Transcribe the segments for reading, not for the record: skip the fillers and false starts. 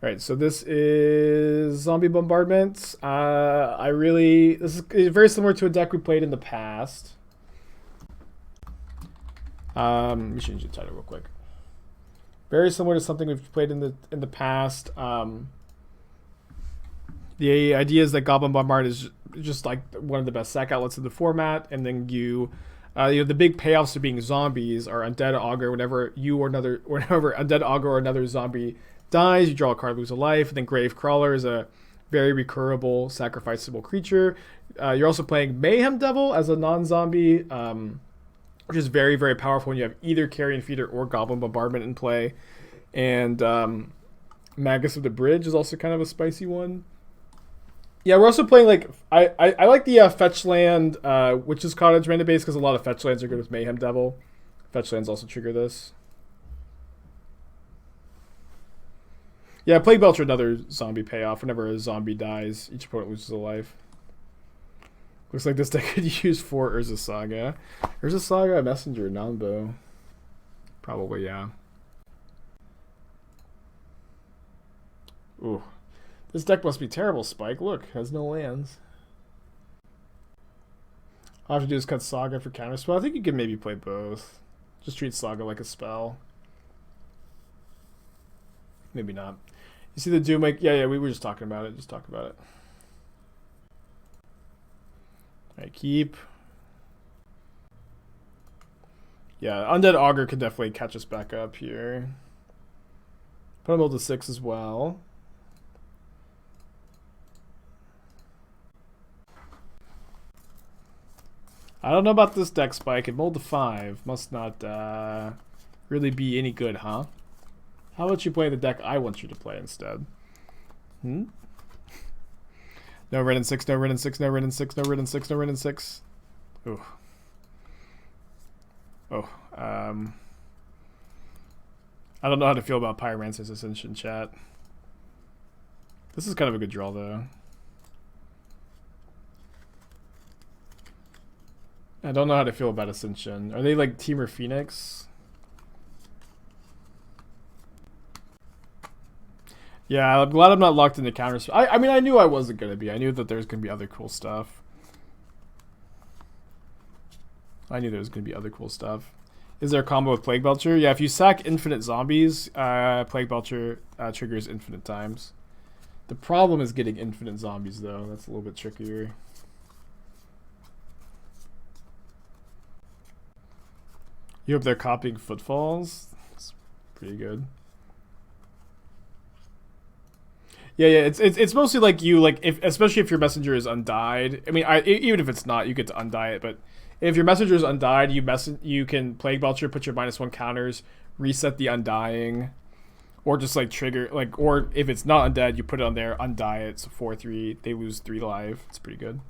All right, so this is Zombie Bombardment. This is very similar to a deck we played in the past. Let me change the title real quick. Very similar to something we've played in the past. The idea is that Goblin Bombardment is just like one of the best sack outlets in the format, and then the big payoffs to being zombies are Undead Augur. Whenever Undead Augur or another zombie dies, you draw a card, lose a life. And then Gravecrawler is a very recurable, sacrificable creature. You're also playing Mayhem Devil as a non-zombie, which is very, very powerful when you have either Carrion Feeder or Goblin Bombardment in play. And Magus of the Bridge is also kind of a spicy one. Yeah, we're also playing like I like the fetch land, which is Cottage mana base, because a lot of fetch lands are good with Mayhem Devil. Fetch lands also trigger this. Yeah, Plague Belcher, another zombie payoff. Whenever a zombie dies, each opponent loses a life. Looks like this deck could use 4 Urza Saga. Urza Saga, Messenger, Nambo. Probably, yeah. Ooh. This deck must be terrible, Spike. Look, has no lands. All I have to do is cut Saga for counterspell. I think you can maybe play both. Just treat Saga like a spell. Maybe not. You see the Doom, like, yeah, we were just talking about it. Just talk about it. Alright, keep. Yeah, Undead Augur could definitely catch us back up here. Put him able to 6 as well. I don't know about this deck, Spike. It mold to 5. Must not really be any good, huh? How about you play the deck I want you to play instead? No red and 6, no red and 6, no red and 6, no red and 6, no red and 6. Ooh. Oh. I don't know how to feel about Pyromancer's Ascension, chat. This is kind of a good draw, though. I don't know how to feel about Ascension. Are they like Teamer Phoenix? Yeah, I'm glad I'm not locked into counters. I mean, I knew I wasn't going to be. I knew that there's going to be other cool stuff. Is there a combo with Plague Belcher? Yeah, if you sack infinite zombies, Plague Belcher triggers infinite times. The problem is getting infinite zombies, though. That's a little bit trickier. You hope they're copying Footfalls? That's pretty good. Yeah, it's mostly like you, like, especially if your messenger is undyed. I mean, even if it's not, you get to undye it. But if your messenger is undyed, you can Plague Belcher, put your -1 counters, reset the undying, or just like trigger, like, or if it's not undead, you put it on there, undye it. So 4/3, they lose 3 life. It's pretty good.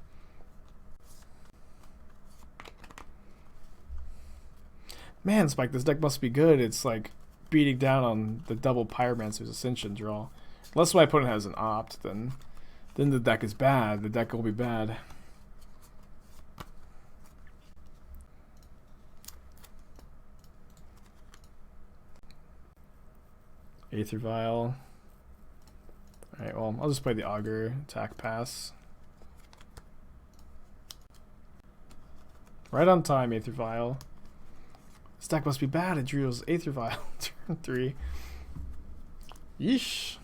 Man, Spike, this deck must be good. It's like beating down on the double Pyromancer's Ascension draw. Unless my opponent has an opt, then the deck is bad. The deck will be bad. Aether Vial. Alright, well, I'll just play the Augur. Attack pass. Right on time, Aether Vial. This deck must be bad. It drew Aether Vial turn 3. Yeesh.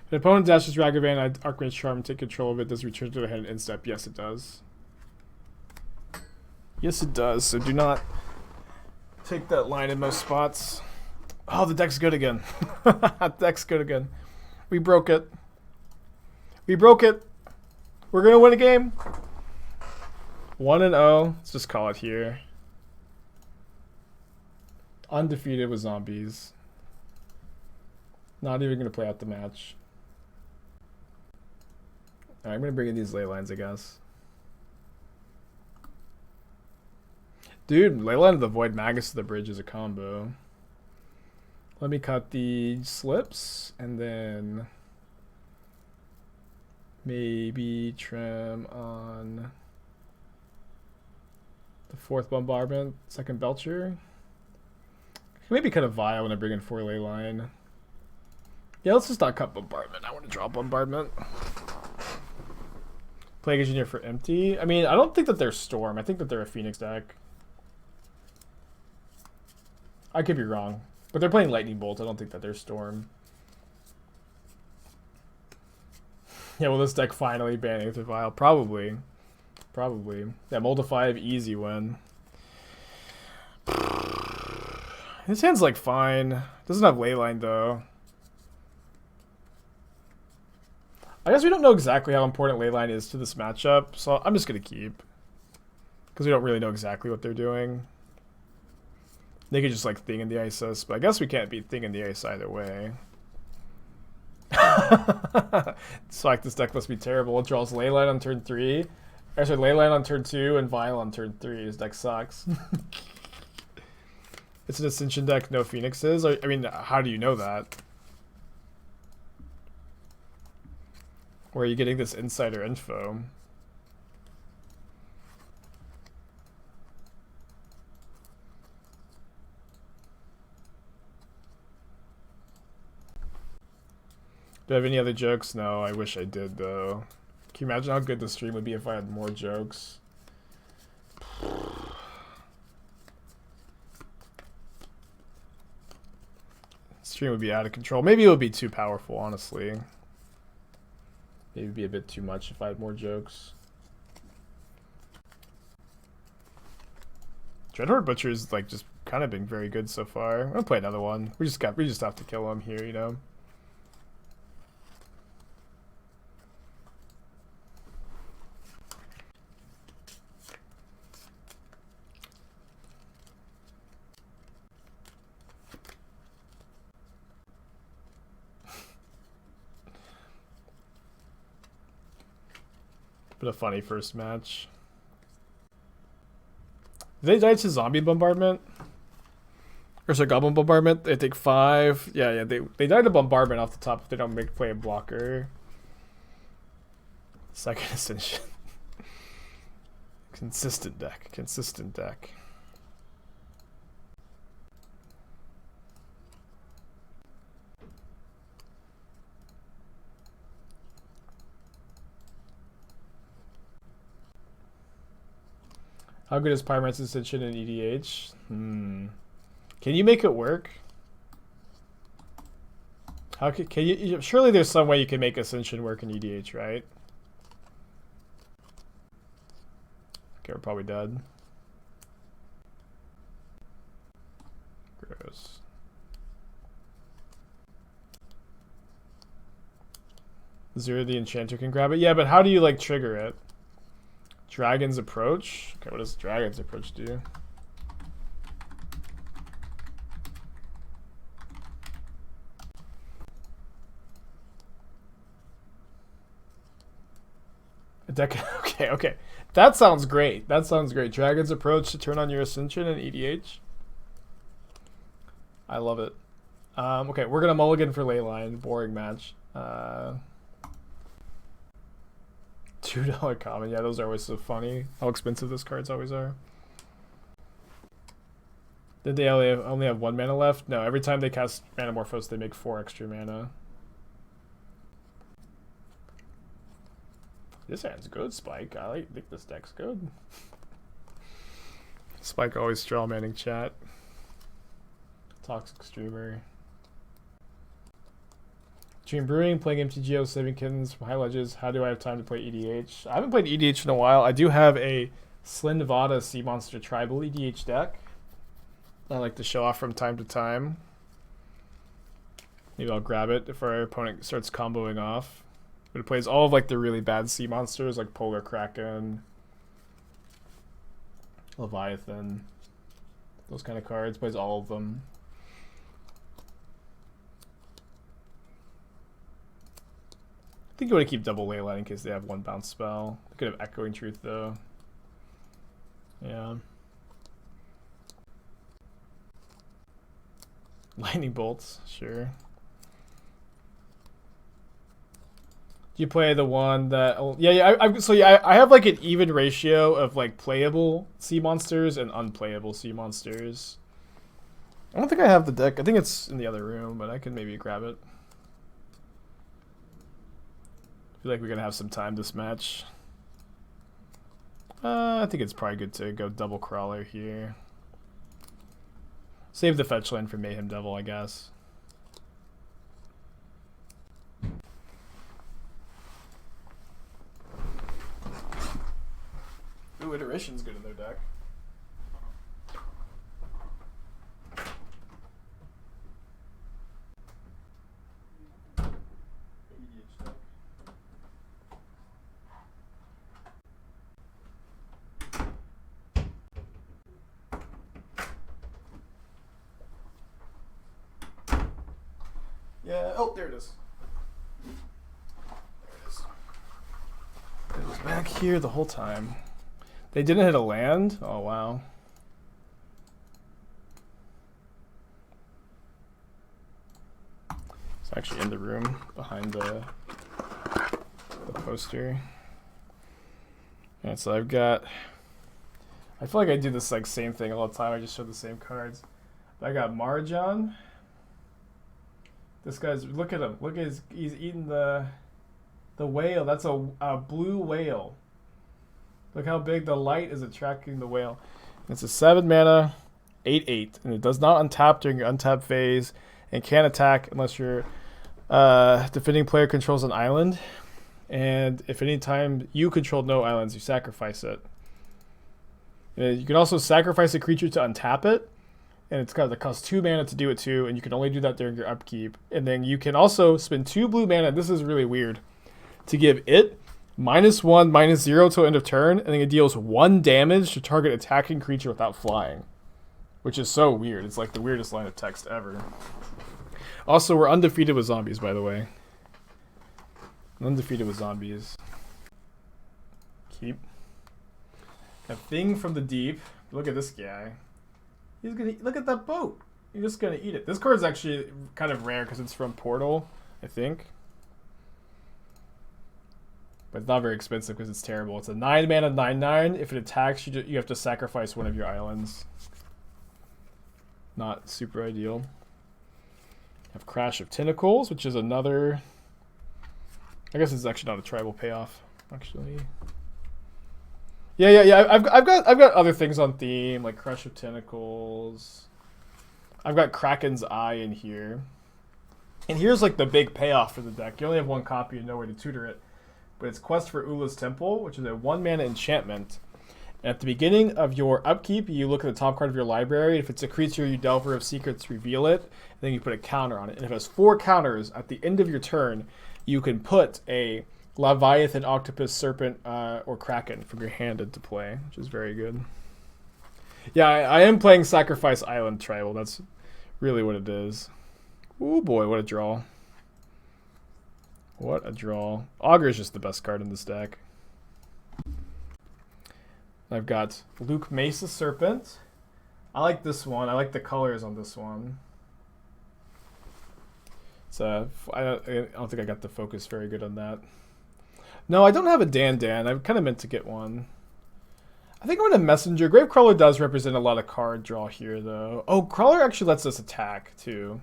If an opponent dashes Ragavan, I Archmage Charm, take control of it. Does it return to the hand in step? Yes, it does. Yes, it does. So do not take that line in most spots. Oh, the deck's good again. The deck's good again. We broke it. We broke it. We're going to win a game. 1-0. Let's just call it here. Undefeated with zombies. Not even going to play out the match. Alright, I'm going to bring in these Leylines, I guess. Dude, Leyline of the Void, Magus of the Bridge is a combo. Let me cut the slips, and then maybe trim on the 4th Bombardment, 2nd Belcher. Maybe cut a Vial when I bring in 4 Leyline. Yeah, let's just not cut Bombardment. I want to draw Bombardment. Plague Engineer for empty. I mean, I don't think that they're Storm. I think that they're a Phoenix deck. I could be wrong. But they're playing Lightning Bolt. I don't think that they're Storm. Yeah, will this deck finally ban Aether Vial? Probably. Probably. Yeah, Mold 5, easy win. His hand's like fine. Doesn't have Leyline though. I guess we don't know exactly how important Leyline is to this matchup, so I'm just gonna keep. Because we don't really know exactly what they're doing. They could just like Thing in the Isis, but I guess we can't beat Thing in the Ice either way. It's like this deck must be terrible. It draws Leyline on turn 3. Or sorry, Leyline on turn 2 and Vial on turn 3. This deck sucks. It's an Ascension deck, no Phoenixes. I mean, how do you know that? Where are you getting this insider info? Do I have any other jokes? No, I wish I did though. Can you imagine how good the stream would be if I had more jokes? Stream would be out of control. Maybe it would be too powerful, honestly. Maybe it'd be a bit too much if I had more jokes. Dreadhorde Butcher is like just kind of been very good so far. I'm gonna play another one. We just have to kill him here, you know. But a funny first match. They died to Zombie Bombardment? Or sorry, Goblin Bombardment? They take 5. Yeah, they died to Bombardment off the top if they don't play a blocker. Second Ascension. Consistent deck. Consistent deck. How good is Pyromancer's Ascension in EDH? Can you make it work? How can you? Surely there's some way you can make Ascension work in EDH, right? Okay, we're probably dead. Gross. Zero the Enchanter can grab it. Yeah, but how do you like trigger it? Dragon's Approach? Okay, what does Dragon's Approach do? A deck. Okay. That sounds great. That sounds great. Dragon's Approach to turn on your Ascension in EDH. I love it. Okay, we're gonna mulligan for Leyline. Boring match. $2 common. Yeah, those are always so funny. How expensive those cards always are. Did they only have 1 mana left? No, every time they cast Manamorphose, they make 4 extra mana. This hand's good, Spike. I think this deck's good. Spike always straw manning chat. Toxic streamer. Between brewing, playing MTGO, saving kittens from high ledges, how do I have time to play EDH? I haven't played EDH in a while. I do have a Slyn Nevada Sea Monster Tribal EDH deck I like to show off from time to time. Maybe I'll grab it if our opponent starts comboing off. But it plays all of like the really bad sea monsters like Polar Kraken, Leviathan, those kind of cards. Plays all of them. I think you want to keep double Leyline in case they have 1 bounce spell. They could have Echoing Truth though. Yeah. Lightning Bolts, sure. Do you play the one that? I have like an even ratio of like playable sea monsters and unplayable sea monsters. I don't think I have the deck. I think it's in the other room, but I can maybe grab it. I feel like we're going to have some time this match. I think it's probably good to go double crawler here. Save the fetch land for Mayhem Devil, I guess. Ooh, Iteration's good in their deck. Yeah, oh, there it is. There it is. It was back here the whole time. They didn't hit a land? Oh, wow. It's actually in the room behind the poster. Yeah, so I've got... I feel like I do this like same thing all the time. I just show the same cards. But I got Marjan. This guy's, look at him. Look at his, he's eating the whale. That's a blue whale. Look how big the light is attracting the whale. It's a 7 mana, 8/8, and it does not untap during your untap phase, and can't attack unless your defending player controls an island. And if any time you control no islands, you sacrifice it. And you can also sacrifice a creature to untap it. And it's got to cost 2 mana to do it too, and you can only do that during your upkeep. And then you can also spend 2 blue mana, this is really weird, to give it -1, -0 till end of turn, and then it deals 1 damage to target attacking creature without flying. Which is so weird. It's like the weirdest line of text ever. Also, we're undefeated with zombies, by the way. Undefeated with zombies. Keep. A thing from the deep. Look at this guy. He's gonna look at that boat. You're just gonna eat it. This card's actually kind of rare because it's from Portal, I think. But it's not very expensive because it's terrible. It's a 9 mana 9/9. If it attacks, you have to sacrifice one of your islands. Not super ideal. Have Crash of Tentacles, which is another. I guess it's actually not a tribal payoff, actually. Yeah. I've got other things on theme like Crush of Tentacles. I've got Kraken's Eye in here, and here's like the big payoff for the deck. You only have 1 copy and no way to tutor it, but it's Quest for Ula's Temple, which is a 1 mana enchantment. And at the beginning of your upkeep, you look at the top card of your library. If it's a creature, you Delver of Secrets, reveal it, and then you put a counter on it. And if it has 4 counters at the end of your turn, you can put a Leviathan, Octopus, Serpent, or Kraken from your hand into play, which is very good. Yeah, I am playing Sacrifice Island Tribal. That's really what it is. Oh boy, what a draw. What a draw. Augur is just the best card in this deck. I've got Luke Mesa Serpent. I like this one. I like the colors on this one. So I don't think I got the focus very good on that. No, I don't have a Dan. I kind of meant to get one. I think I'm going to Messenger. Gravecrawler does represent a lot of card draw here, though. Oh, Crawler actually lets us attack, too.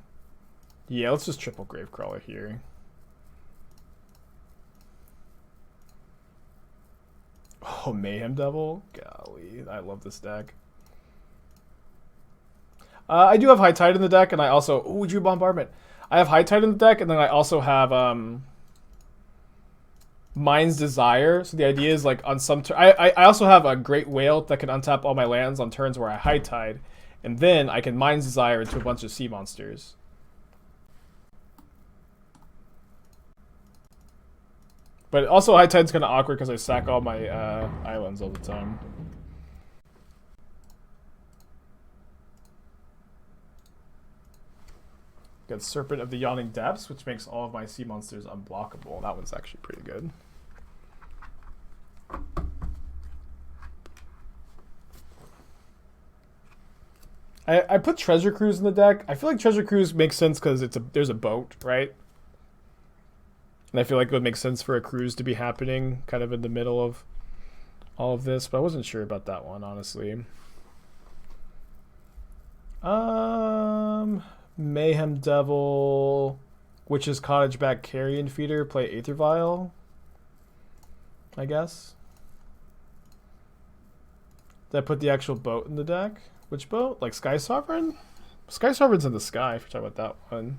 Yeah, let's just triple Gravecrawler here. Oh, Mayhem Devil? Golly, I love this deck. I do have High Tide in the deck, and I also... Oh, Drew Bombardment. I have High Tide in the deck, and then I also have Mind's Desire. So the idea is, like, on some... I also have a Great Whale that can untap all my lands on turns where I High Tide, and then I can Mind's Desire into a bunch of sea monsters. But also, High Tide's kind of awkward because I sack all my islands all the time. Got Serpent of the Yawning Depths, which makes all of my sea monsters unblockable. That one's actually pretty good. I put Treasure Cruise in the deck. I feel like Treasure Cruise makes sense because there's a boat, right? And I feel like it would make sense for a cruise to be happening kind of in the middle of all of this, but I wasn't sure about that one, honestly. Mayhem Devil, Witch's Cottage back Carrion Feeder, play Aether Vial, I guess. Did I put the actual boat in the deck? Which boat? Like Sky Sovereign? Sky Sovereign's in the sky, if you're talking about that one.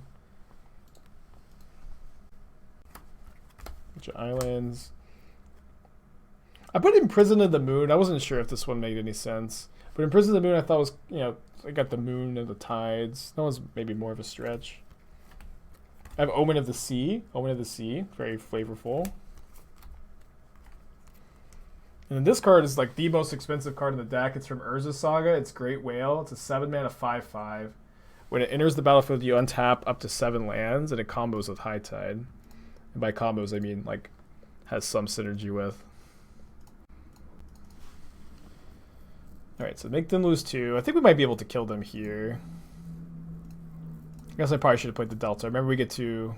Bunch of islands. I put Imprison of the Moon. I wasn't sure if this one made any sense. But Imprison of the Moon I thought was, you know, I got the moon and the tides. That was maybe more of a stretch. I have Omen of the Sea. Omen of the Sea. Very flavorful. And then this card is like the most expensive card in the deck. It's from Urza Saga. It's Great Whale. It's a 7-mana 5/5. When it enters the battlefield, you untap up to 7 lands, and it combos with High Tide. And by combos, I mean like has some synergy with. Alright, so make them lose 2. I think we might be able to kill them here. I guess I probably should have played the Delta. Remember, we get to...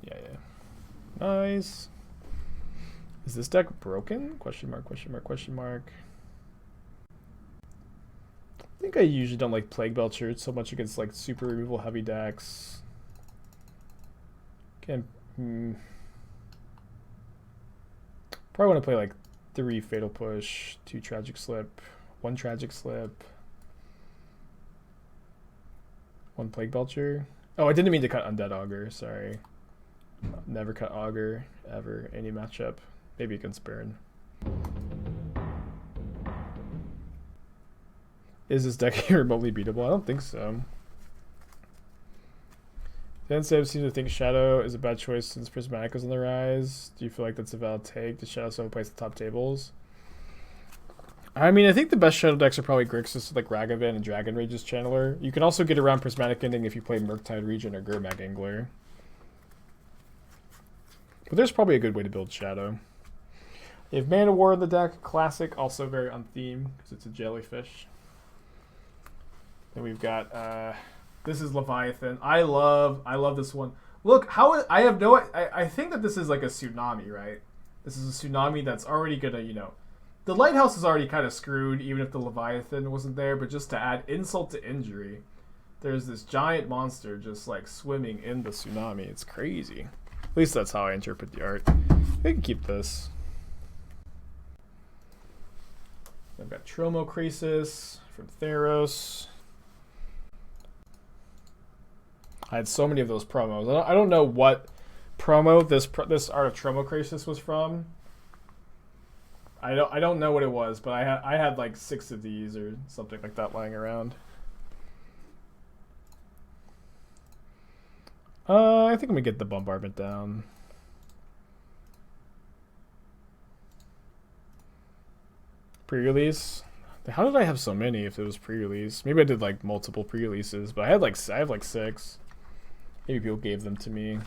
Yeah. Nice. Is this deck broken? Question mark, question mark, question mark. I think I usually don't like Plague Belcher so much against like super removal heavy decks. Again, probably want to play like 3 Fatal Push, 2 Tragic Slip, 1 Tragic Slip, 1 Plague Belcher. Oh, I didn't mean to cut Undead Augur, sorry. Never cut Augur, ever, any matchup. Maybe against Baron. Is this deck remotely beatable? I don't think so. The NCAB seems to think Shadow is a bad choice since Prismatic is on the rise. Do you feel like that's a valid take? Does Shadow still place the top tables? I mean, I think the best Shadow decks are probably Grixis, like Ragavan and Dragon Rage's Channeler. You can also get around Prismatic Ending if you play Murktide Regent or Gurmag Angler. But there's probably a good way to build Shadow. You have Mana War in the deck, classic, also very on theme because it's a jellyfish. Then we've got this is Leviathan. I love this one. Look, I think that this is like a tsunami, right? This is a tsunami that's already gonna, you know, the lighthouse is already kind of screwed even if the Leviathan wasn't there, but just to add insult to injury, there's this giant monster just like swimming in the tsunami. It's crazy. At least that's how I interpret the art. I can keep this. I've got Tromo Crisis from Theros. I had so many of those promos. I don't know what promo this Art of Tromo Crisis was from. I don't know what it was, but I had like 6 of these or something like that lying around. I think I'm gonna get the Bombardment down. Pre-release. How did I have so many if it was pre-release? Maybe I did like multiple pre-releases, but I have like 6. Maybe people gave them to me.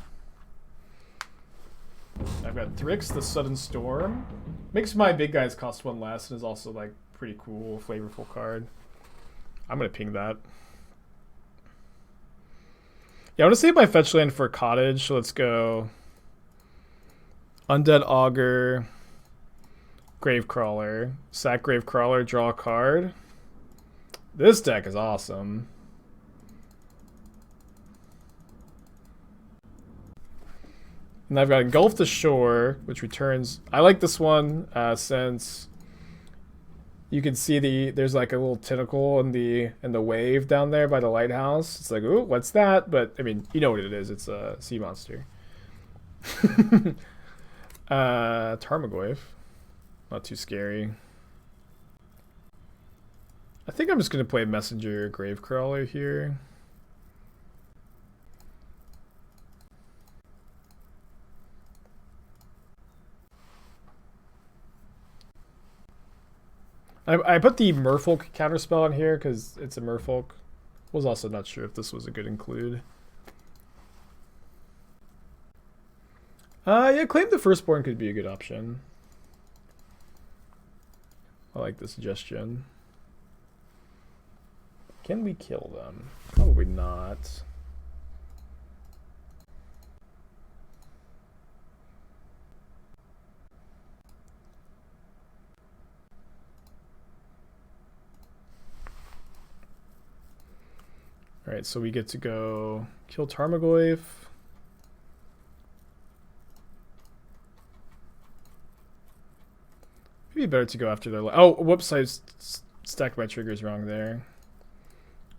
I've got Thrix, the Sudden Storm. Makes my big guys cost 1 less and is also like pretty cool, flavorful card. I'm gonna ping that. Yeah, I want to save my fetch land for Cottage, so let's go Undead Augur, Gravecrawler, sack Gravecrawler, draw a card. This deck is awesome. And I've got Engulf the Shore, which returns... I like this one since you can see there's like a little tentacle in the wave down there by the lighthouse. It's like, ooh, what's that? But I mean, you know what it is. It's a sea monster. Tarmogoyf. Not too scary. I think I'm just gonna play Messenger Gravecrawler here. I put the Merfolk counterspell on here because it's a Merfolk. Was also not sure if this was a good include. Yeah, Claim the Firstborn could be a good option. I like the suggestion. Can we kill them? Probably not. Alright, so we get to go kill Tarmogoyf. Maybe better to go after their... Oh, whoops, I stacked my triggers wrong there.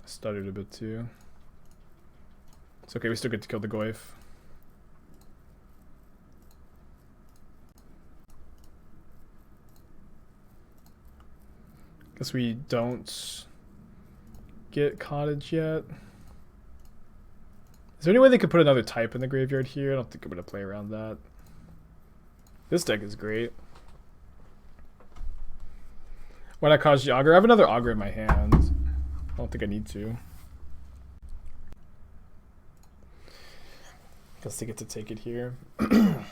I stuttered a bit too. It's okay, we still get to kill the Goyf. Guess we don't get Cottage yet. Is there any way they could put another type in the graveyard here? I don't think I'm going to play around that. This deck is great. Why not Cottage the Augur? I have another Augur in my hand. I don't think I need to. Guess they get to take it here. I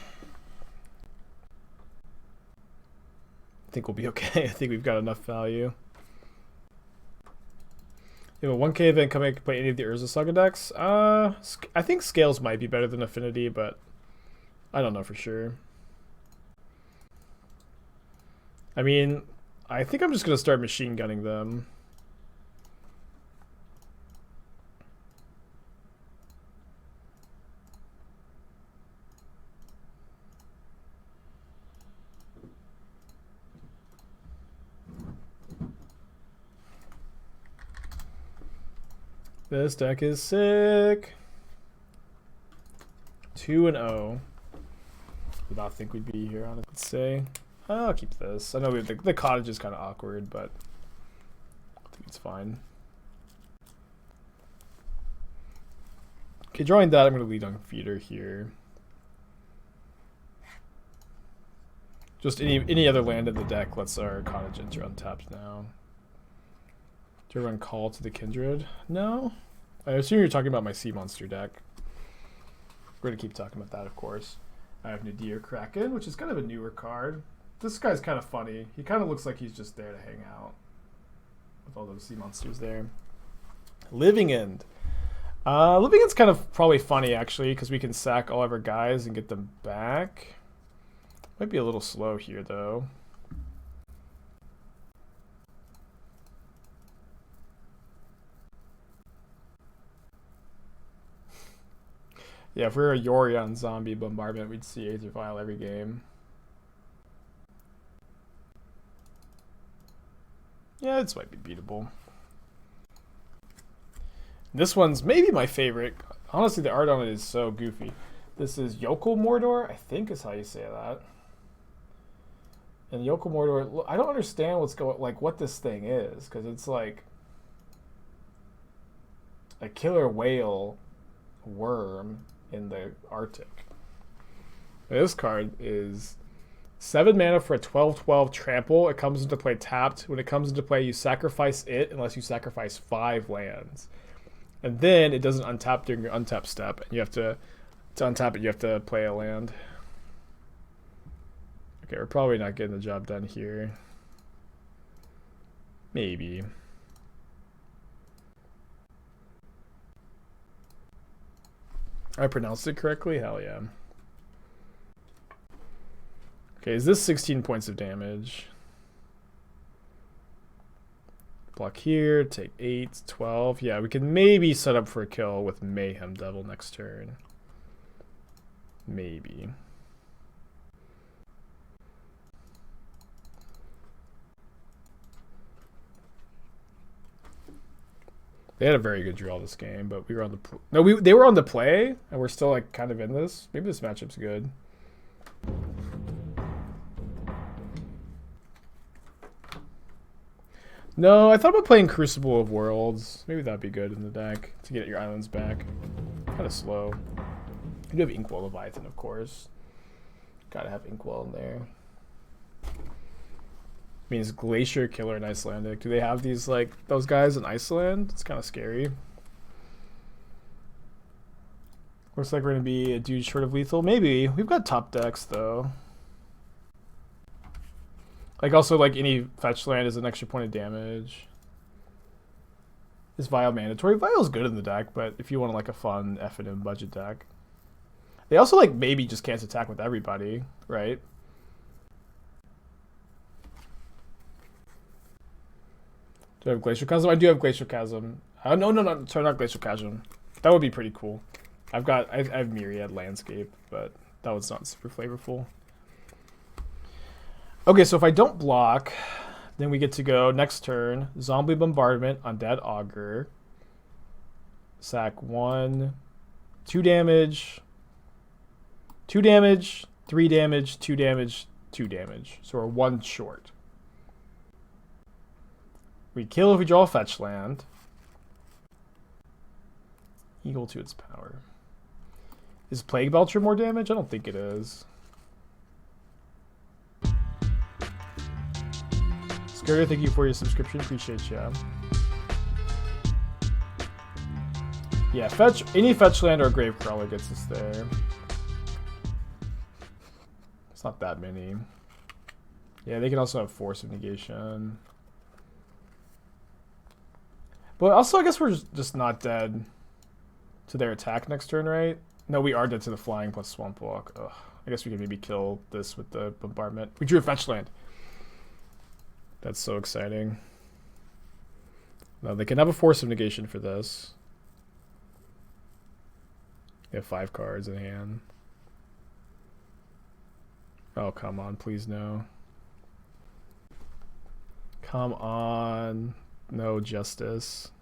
think we'll be okay. I think we've got enough value. You have a 1k event coming to play any of the Urza Saga decks? I think Scales might be better than Affinity, but I don't know for sure. I mean, I think I'm just going to start machine gunning them. This deck is sick. 2-0. Did not think we'd be here, honestly. Let's say. I'll keep this. I know the Cottage is kind of awkward, but I think it's fine. Okay, drawing that, I'm going to lead on Feeder here. Just any other land in the deck lets our Cottage enter untapped now. Do you run Call to the Kindred? No? I assume you're talking about my Sea Monster deck. We're going to keep talking about that, of course. I have Nadir Kraken, which is kind of a newer card. This guy's kind of funny. He kind of looks like he's just there to hang out with all those sea monsters there. Living End. Living End's kind of probably funny, actually, because we can sack all of our guys and get them back. Might be a little slow here, though. Yeah, if we were a Yorion zombie bombardment, we'd see Aether Vial every game. Yeah, this might be beatable. This one's maybe my favorite. Honestly, the art on it is so goofy. This is Yokel Mordor, I think is how you say that. And Yokel Mordor, I don't understand what's going, like what this thing is, because it's like a killer whale worm in the Arctic. This card is 7 mana for a 12/12 trample. It comes into play tapped. When it comes into play, you sacrifice it unless you sacrifice 5 lands. And then it doesn't untap during your untap step. And you have to untap it, you have to play a land. Okay, we're probably not getting the job done here. Maybe. I pronounced it correctly? Hell yeah. Okay, is this 16 points of damage? Block here, take 8, 12. Yeah, we can maybe set up for a kill with Mayhem Devil next turn. Maybe. They had a very good draw this game, but we were on the they were on the play, and we're still like kind of in this. Maybe this matchup's good. No, I thought about playing Crucible of Worlds. Maybe that'd be good in the deck to get your islands back. Kind of slow. You do have Inkwell Leviathan, of course. Gotta have Inkwell in there. Means Glacier Killer in Icelandic. Do they have these, like, those guys in Iceland? It's kind of scary. Looks like we're going to be a dude short of lethal. Maybe. We've got top decks, though. Like, also, like, any fetch land is an extra point of damage. Is Vial mandatory? Vial's good in the deck, but if you want, like, a fun F&M budget deck. They also, like, maybe just can't attack with everybody, right? Do I have Glacial Chasm? I do have Glacial Chasm. No. Sorry, not Glacial Chasm. That would be pretty cool. I have Myriad Landscape, but that was not super flavorful. Okay, so if I don't block, then we get to go next turn. Zombie Bombardment, Undead Augur. Sack 1, 2 damage, 2 damage, 3 damage, 2 damage, 2 damage. So we're 1 short. We kill if we draw a fetch land. Equal to its power. Is Plague Belcher more damage? I don't think it is. Scary, thank you for your subscription. Appreciate you. Yeah, any fetch land or Gravecrawler gets us there. It's not that many. Yeah, they can also have Force of Negation. But also, I guess we're just not dead to their attack next turn, right? No, we are dead to the flying plus Swamp Walk. Ugh. I guess we can maybe kill this with the Bombardment. We drew a fetch land. That's so exciting. No, they can have a Force of Negation for this. They have 5 cards in hand. Oh, come on. Please, no. Come on. No justice.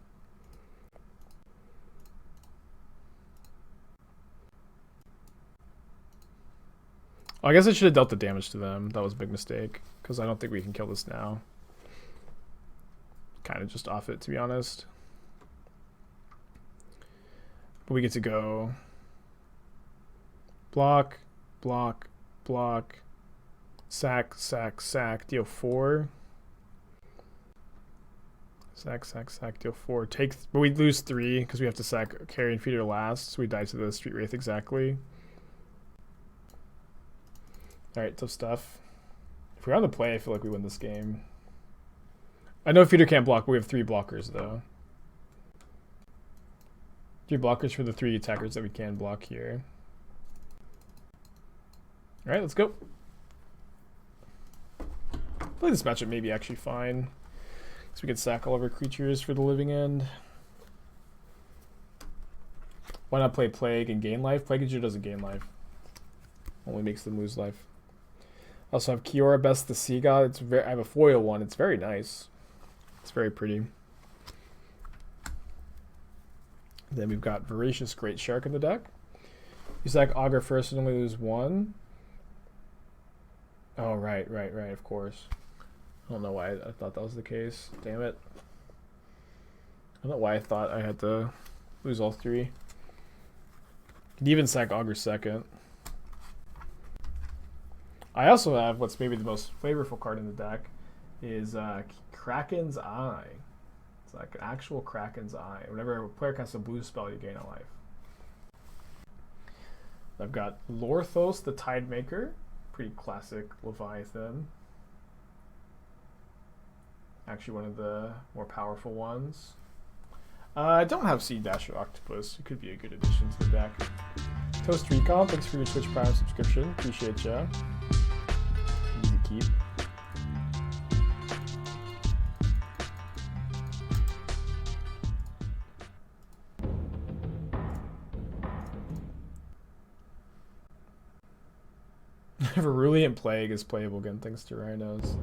Oh, I guess I should have dealt the damage to them. That was a big mistake. Because I don't think we can kill this now. Kind of just off it, to be honest. But we get to go... Block, block, block, sack, sack, sack, deal 4. Sack, sack, sack, deal 4. But we lose 3 because we have to sack Carrion Feeder last, so we die to the Street Wraith exactly. Alright, tough stuff. If we're on the play, I feel like we win this game. I know Feeder can't block, but we have 3 blockers though. 3 blockers for the 3 attackers that we can block here. Alright, let's go. I feel like this matchup may be actually fine. So we can sack all of our creatures for the living end. Why not play Plague and gain life? Plague usually doesn't gain life. Only makes them lose life. I also have Kiora Best the Sea God. I have a foil one. It's very nice. It's very pretty. Then we've got Voracious Great Shark in the deck. You sack Augur first and only lose 1. Oh, right, of course. I don't know why I thought that was the case. Damn it. I don't know why I thought I had to lose all 3. Could even sack Augur second. I also have what's maybe the most flavorful card in the deck is Kraken's Eye. It's like an actual Kraken's Eye. Whenever a player casts a blue spell, you gain a life. I've got Lorthos the Tidemaker. Pretty classic Leviathan. Actually one of the more powerful ones. I don't have Sea Dasher Octopus. It could be a good addition to the deck. Toast Recon, thanks for your Twitch Prime subscription. Appreciate ya. Easy keep. Virulent Plague is playable again thanks to Rhinos.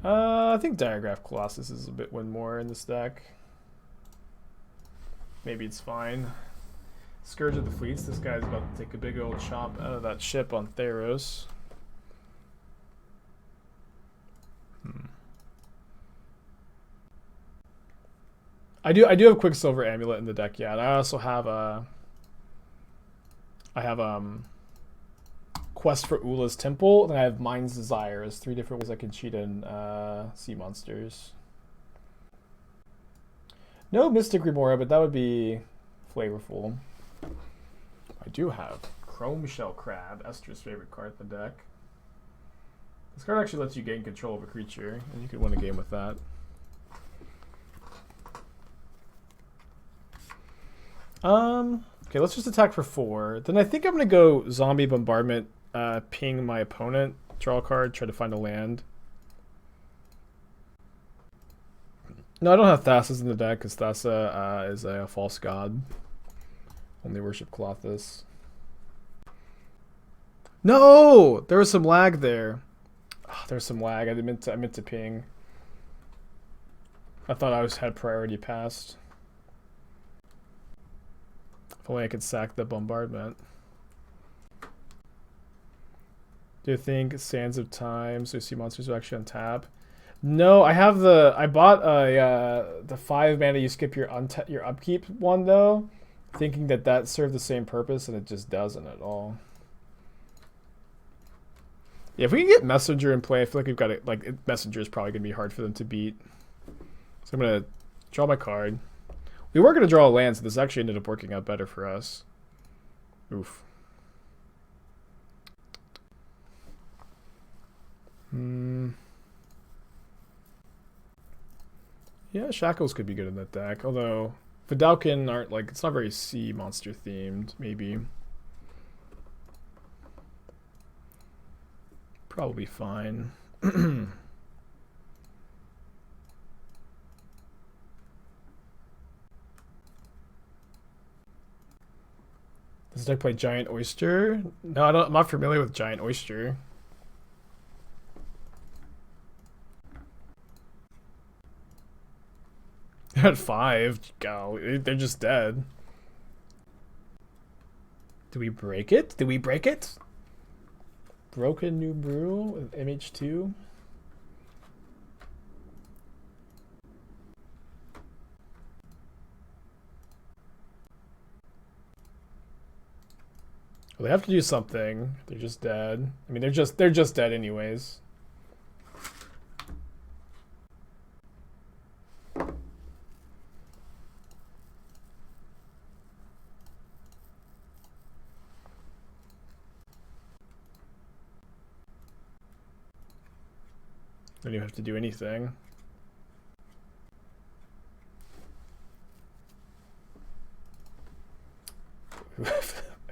I think Diagraph Colossus is a bit one more in this deck. Maybe it's fine. Scourge of the Fleets. This guy's about to take a big old chomp out of that ship on Theros. I do have Quicksilver Amulet in the deck, yeah. And I also have Quest for Ula's Temple, and I have Mind's Desire as 3 different ways I can cheat in sea monsters. No Mystic Remora, but that would be flavorful. I do have Chrome Shell Crab, Esther's favorite card in the deck. This card actually lets you gain control of a creature, and you could win a game with that. Okay, let's just attack for 4. Then I think I'm going to go Zombie Bombardment, ping my opponent, draw a card, try to find a land. No, I don't have Thassa's in the deck because Thassa is a false god. Only worship Colossus. No! There was some lag there. Oh, there's some lag. I meant to ping. I thought I had priority passed. If only I could sack the bombardment. Do you think Sands of Time, so you see monsters are actually on tap? No, I bought the 5 mana you skip your upkeep one though, thinking that served the same purpose, and it just doesn't at all. Yeah, if we can get Messenger in play, I feel like we've got it. Like Messenger is probably gonna be hard for them to beat. So I'm gonna draw my card. We were gonna draw a land, so this actually ended up working out better for us. Oof. Yeah, Shackles could be good in that deck. Although Vidalkin aren't like, it's not very sea monster themed, maybe. Probably fine. Does deck play Giant Oyster? No, I'm not familiar with Giant Oyster. They're at 5. Go. They're just dead. Do we break it? Do we break it? Broken New Brew with MH2. Well, they have to do something. They're just dead. I mean, they're just dead anyways. Don't even have to do anything.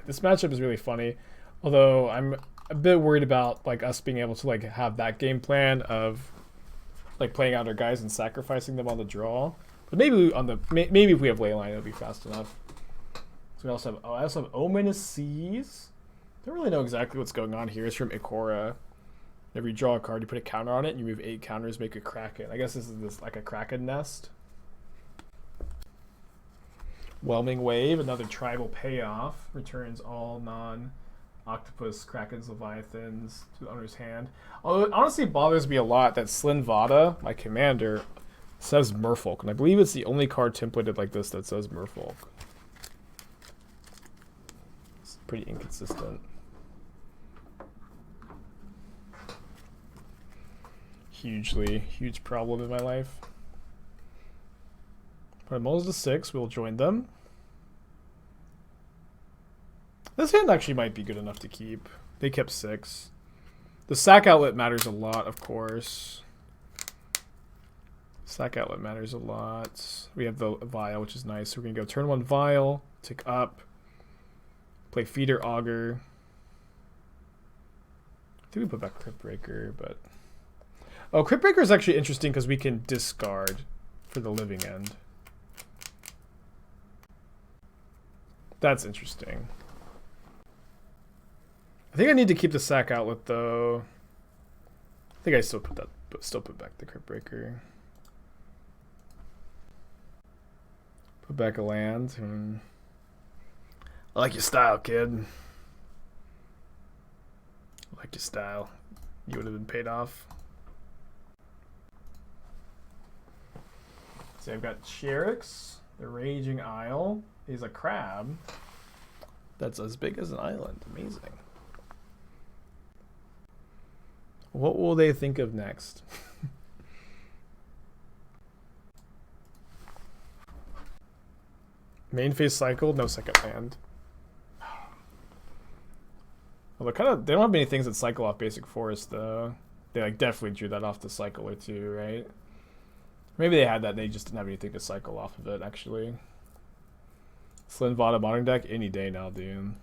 This matchup is really funny, although I'm a bit worried about like us being able to like have that game plan of like playing out our guys and sacrificing them on the draw. But maybe maybe if we have Leyline, it'll be fast enough. So we also have I also have Ominous Seas. Don't really know exactly what's going on here. It's from Ikora. Whenever you draw a card, you put a counter on it, and you move 8 counters, make a Kraken. I guess this is like a Kraken nest. Whelming Wave, another tribal payoff. Returns all non-octopus, krakens, leviathans to the owner's hand. Although it honestly bothers me a lot that Slinvada, my commander, says Merfolk. And I believe it's the only card templated like this that says Merfolk. It's pretty inconsistent. Huge problem in my life. Put Moles to 6, we'll join them. This hand actually might be good enough to keep. They kept 6. The sack outlet matters a lot, of course. Sack outlet matters a lot. We have the Vial, which is nice. So we're going to go turn 1 Vial, tick up, play Feeder Augur. I think we put back Cryptbreaker, but... Oh, Cryptbreaker is actually interesting because we can discard for the living end. That's interesting. I think I need to keep the sack outlet though. I think I still put back the Cryptbreaker. Put back a land. I like your style, kid. I like your style. You would have been paid off. So I've got Sherix, the Raging Isle. He's a crab that's as big as an island. Amazing. What will they think of next? Main phase cycle, no second land. Well, they don't have many things that cycle off basic forest though. They like definitely drew that off the cycle or two, right? Maybe they had that and they just didn't have anything to cycle off of it, actually. Slinvada modern deck, any day now, dude.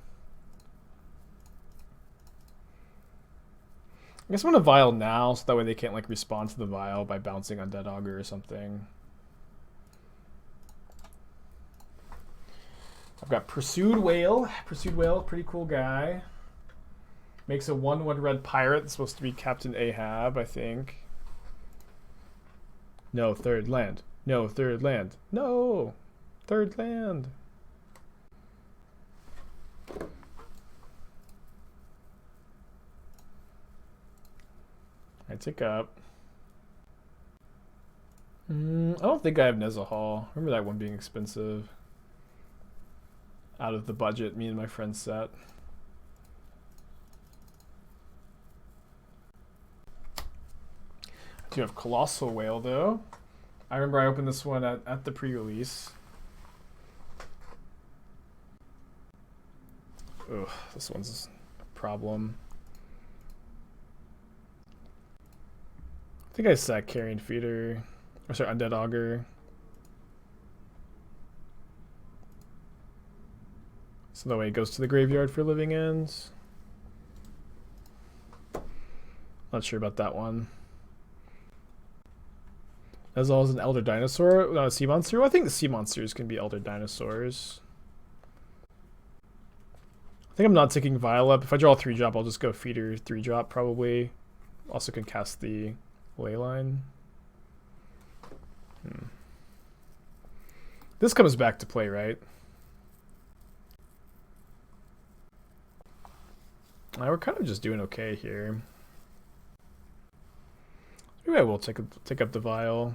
I guess I'm gonna Vial now, so that way they can't like respond to the Vial by bouncing Undead Augur or something. I've got Pursued Whale. Pursued Whale, pretty cool guy. Makes a 1/1 red pirate. It's supposed to be Captain Ahab, I think. No third land. No third land. No third land. I take up. I don't think I have Nezahal. Remember that one being expensive. Out of the budget, me and my friend set. I do have Colossal Whale though. I remember I opened this one at the pre-release. Ugh, this one's a problem. I think I sack Carrion Feeder. Or sorry, Undead Augur. So that way it goes to the graveyard for living ends. Not sure about that one. As well as an Elder Dinosaur, not a Sea Monster. Well, I think the Sea Monsters can be Elder Dinosaurs. I think I'm not taking Vial up. If I draw a 3-drop, I'll just go Feeder 3-drop probably. Also can cast the Leyline. This comes back to play, right? We're kind of just doing okay here. Maybe I will take up the Vial.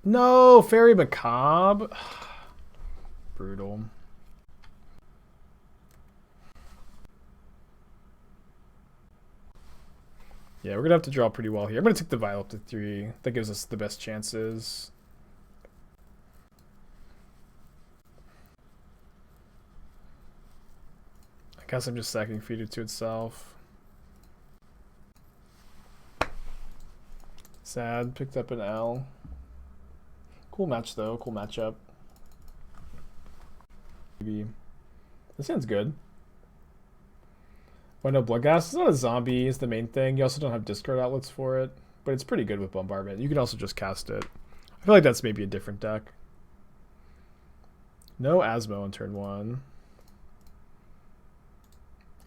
No, Fairy Macabre. Brutal. Yeah, we're gonna have to draw pretty well here. I'm gonna take the Vial up to 3. That gives us the best chances. I guess I'm just sacking Feeder to itself. Sad, picked up an L. Cool match though, cool matchup. Maybe. This sounds good. Well, no, Bloodghast. It's not a zombie, is the main thing. You also don't have discard outlets for it, but it's pretty good with Bombardment. You can also just cast it. I feel like that's maybe a different deck. No Asmo on turn 1.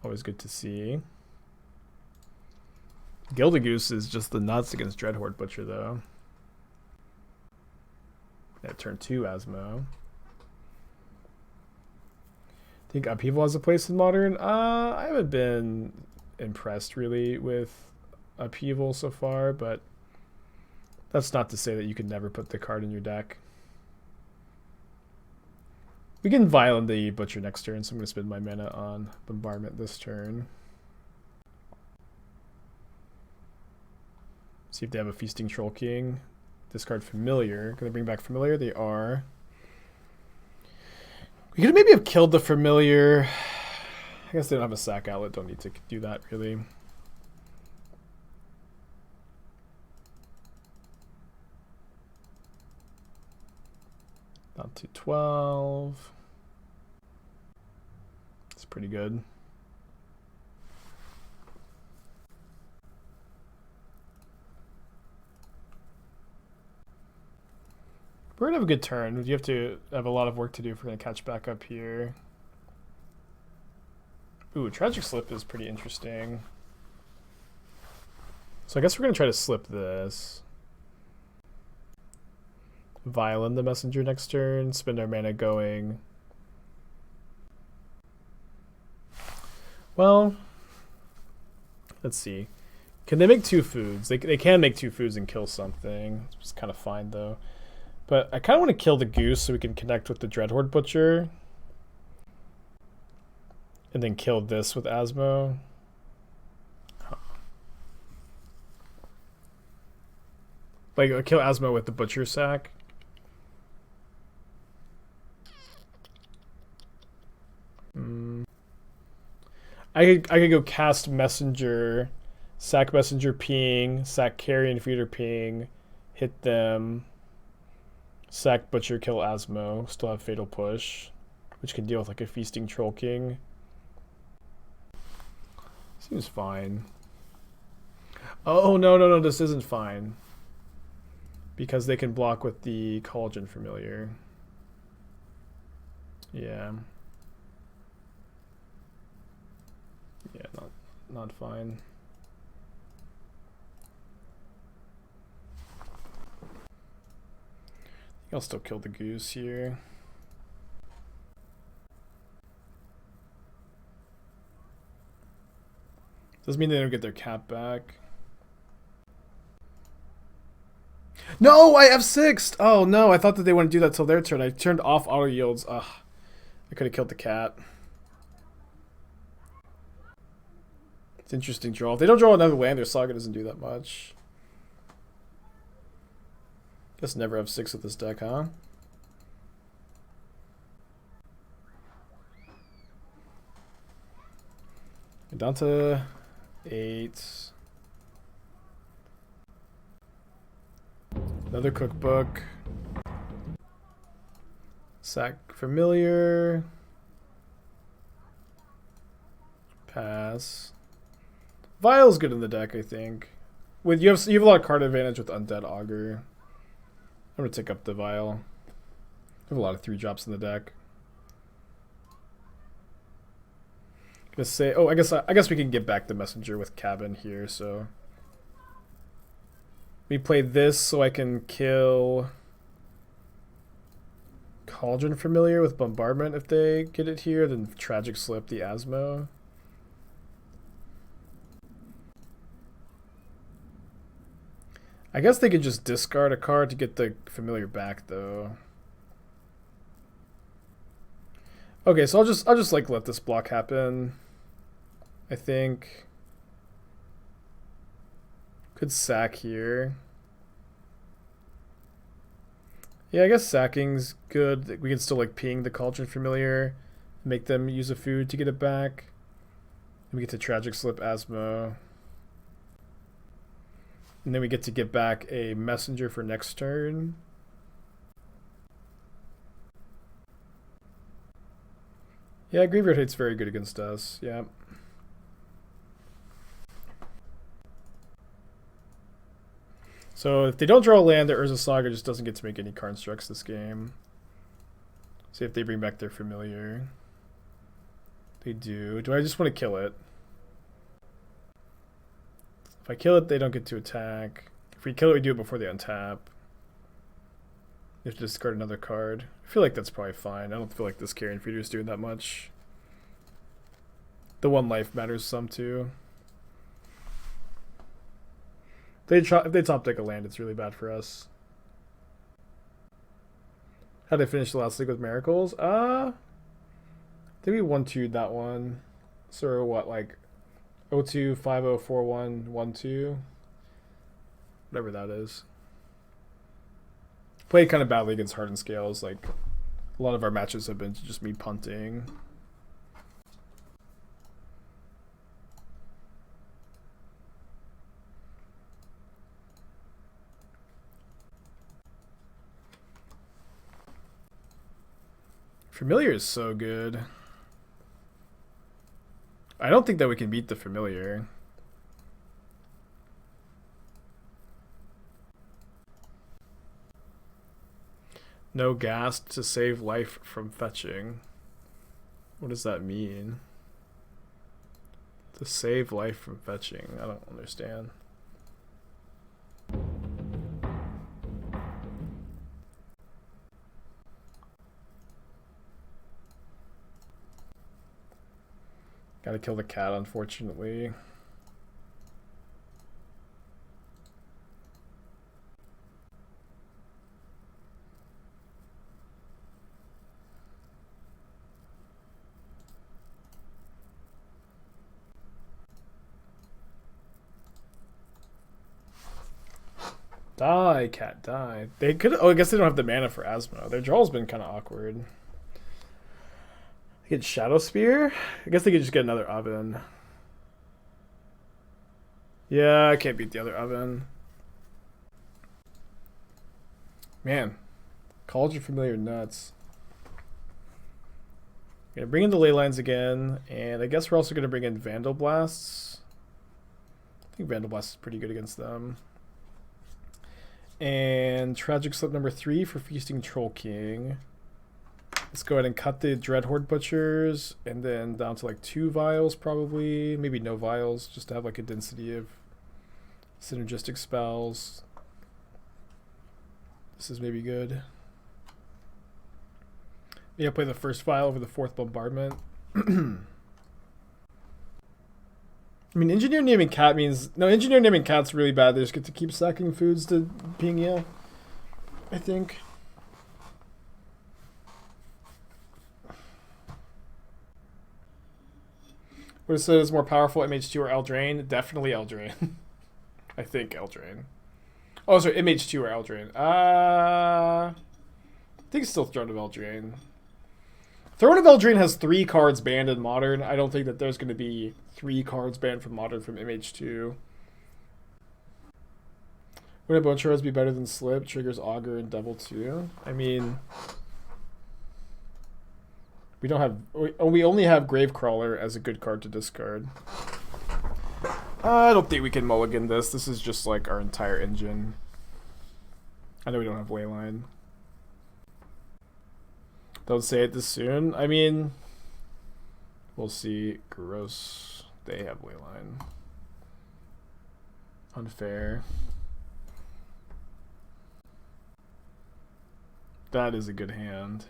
Always good to see. Gildagoose is just the nuts against Dreadhorde Butcher, though. Yeah, turn 2 Asmo. Think Upheaval has a place in Modern? I haven't been impressed really with Upheaval so far, but that's not to say that you can never put the card in your deck. We can Vial the Butcher next turn, so I'm going to spend my mana on Bombardment this turn. See if they have a Feasting Troll King. Discard Familiar. Going to bring back Familiar? They are. We could maybe have killed the Familiar. I guess they don't have a sack outlet. Don't need to do that, really. Down to 12. It's pretty good. We're going to have a good turn. You have to have a lot of work to do if we're going to catch back up here. Ooh, Tragic Slip is pretty interesting. So I guess we're going to try to slip this. Vial in the Messenger next turn. Spend our mana going. Well, let's see. Can they make 2 foods? They can make 2 foods and kill something. It's kind of fine, though. But I kind of want to kill the Goose so we can connect with the Dreadhorde Butcher. And then kill this with Asmo. Like, kill Asmo with the Butcher sack. I could go cast Messenger, sack Messenger ping, sack Carrion Feeder ping, hit them. Sack Butcher, kill Asmo, still have Fatal Push, which can deal with like a Feasting Troll King. Seems fine. Oh, no, this isn't fine. Because they can block with the Collagen Familiar. Yeah. Yeah, not fine. I'll still kill the goose here. Doesn't mean they don't get their cap back. No, I F6'd! Oh no, I thought that they wouldn't do that till their turn. I turned off auto yields. Ugh. I could have killed the cat. It's interesting draw. If they don't draw another land, their Saga doesn't do that much. Guess never have 6 with this deck, huh? Down to 8. Another cookbook. Sack familiar. Pass. Vial's good in the deck, I think. With you have a lot of card advantage with Undead Augur. I'm gonna take up the Vial. I have a lot of 3-drops in the deck. Gonna say, oh, I guess we can get back the messenger with Cabin here. So we play this so I can kill Cauldron Familiar with Bombardment if they get it here. Then Tragic Slip the Asmo. I guess they could just discard a card to get the familiar back though. Okay, so I'll just like let this block happen. I think could sack here. Yeah, I guess sacking's good. We can still like ping the Cauldron Familiar, make them use a food to get it back. And we get to Tragic Slip Asmo. And then we get to get back a messenger for next turn. Yeah, Graveyard Hate's very good against us. Yeah. So if they don't draw a land, the Urza Saga just doesn't get to make any constructs this game. See if they bring back their familiar. They do. Do I just want to kill it? If I kill it, they don't get to attack. If we kill it, we do it before they untap. You have to discard another card. I feel like that's probably fine. I don't feel like this Carrion Feeder is doing that much. The 1 life matters some too. If they top deck a land, it's really bad for us. How did I finish the last league with Miracles? I think we 1-2'd that one. So what, like 0-2, 5-0, 4-1, 1-2. Whatever that is. Played kind of badly against Hardened Scales. Like, a lot of our matches have been just me punting. Familiar is so good. I don't think that we can beat the Familiar. No gas to save life from fetching. What does that mean? To save life from fetching? I don't understand. Gotta kill the cat, unfortunately. Die, cat, die. They could. Oh, I guess they don't have the mana for Asmo. Their draw's been kind of awkward. They get Shadow Spear? I guess they could just get another Oven. Yeah, I can't beat the other Oven. Man, Cauldron Familiar nuts. Gonna bring in the Leylines again, and I guess we're also gonna bring in Vandalblasts. I think Vandalblast is pretty good against them. And Tragic Slip number 3 for Feasting Troll King. Let's go ahead and cut the Dreadhorde Butchers, and then down to like 2 vials probably. Maybe no vials, just to have like a density of synergistic spells. This is maybe good. Maybe I'll play the first vial over the 4th Bombardment. I mean, Engineer Naming Cat means... No, Engineer Naming Cat's really bad. They just get to keep sacking foods to ping you, I think. Would have said it's more powerful, MH2 or Eldraine? Definitely Eldraine. I think Eldraine. Oh, sorry, MH2 or Eldraine. I think it's still Throne of Eldraine. Throne of Eldraine has 3 cards banned in Modern. I don't think that there's going to be 3 cards banned from Modern from MH2. Wouldn't Bone Shards be better than Slip? Triggers Augur and Devil too? I mean... We don't have... We only have Gravecrawler as a good card to discard. I don't think we can mulligan this. This is just like our entire engine. I know we don't have Leyline. Don't say it this soon. I mean... We'll see. Gross. They have Leyline. Unfair. That is a good hand.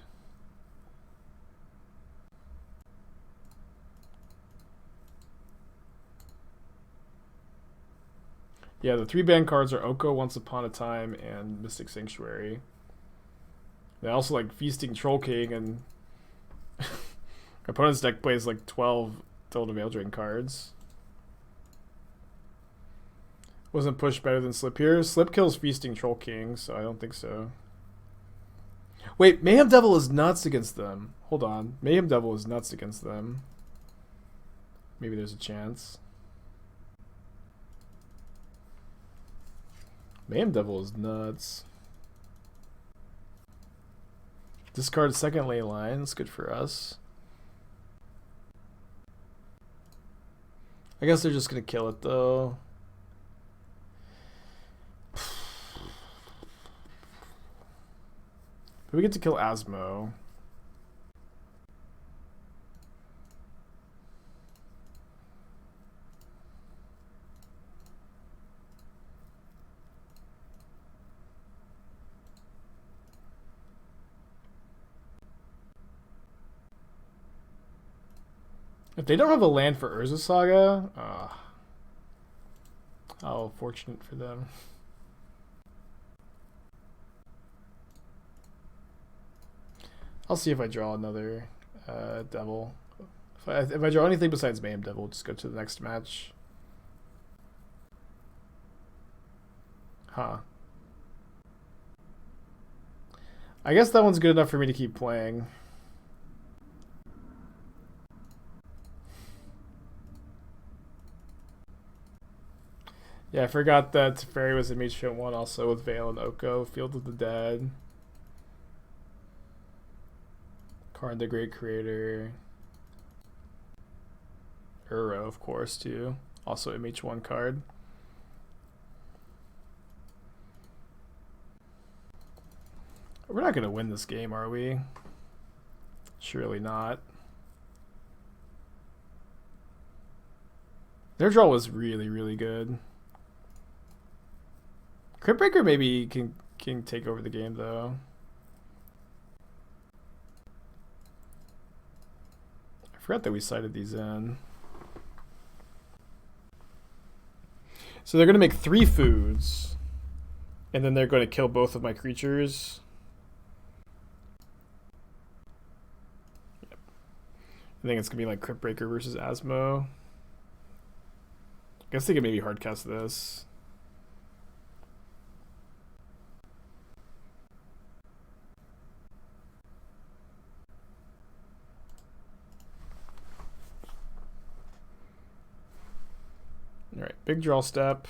Yeah, the 3 banned cards are Oko, Once Upon a Time, and Mystic Sanctuary. They also like Feasting Troll King, and opponent's deck plays like 12 Total Eldraine cards. Wasn't Push better than Slip here? Slip kills Feasting Troll King, so I don't think so. Wait, Mayhem Devil is nuts against them. Hold on. Mayhem Devil is nuts against them. Maybe there's a chance. Mayhem Devil is nuts. Discard 2nd Leyline. It's good for us. I guess they're just going to kill it, though. But we get to kill Asmo. If they don't have a land for Urza Saga, how fortunate for them. I'll see if I draw another Devil. If I draw anything besides Mayhem Devil, just go to the next match. Huh. I guess that one's good enough for me to keep playing. Yeah, I forgot that Teferi was in Mage 1 also with Vial and Oko. Field of the Dead. Karn the Great Creator. Uro, of course, too. Also MH1 card. We're not going to win this game, are we? Surely not. Their draw was really, really good. Cryptbreaker maybe can take over the game, though. I forgot that we cited these in. So they're going to make 3 foods. And then they're going to kill both of my creatures. Yep. I think it's going to be like Cryptbreaker versus Asmo. I guess they could maybe hardcast this. Alright, big draw step.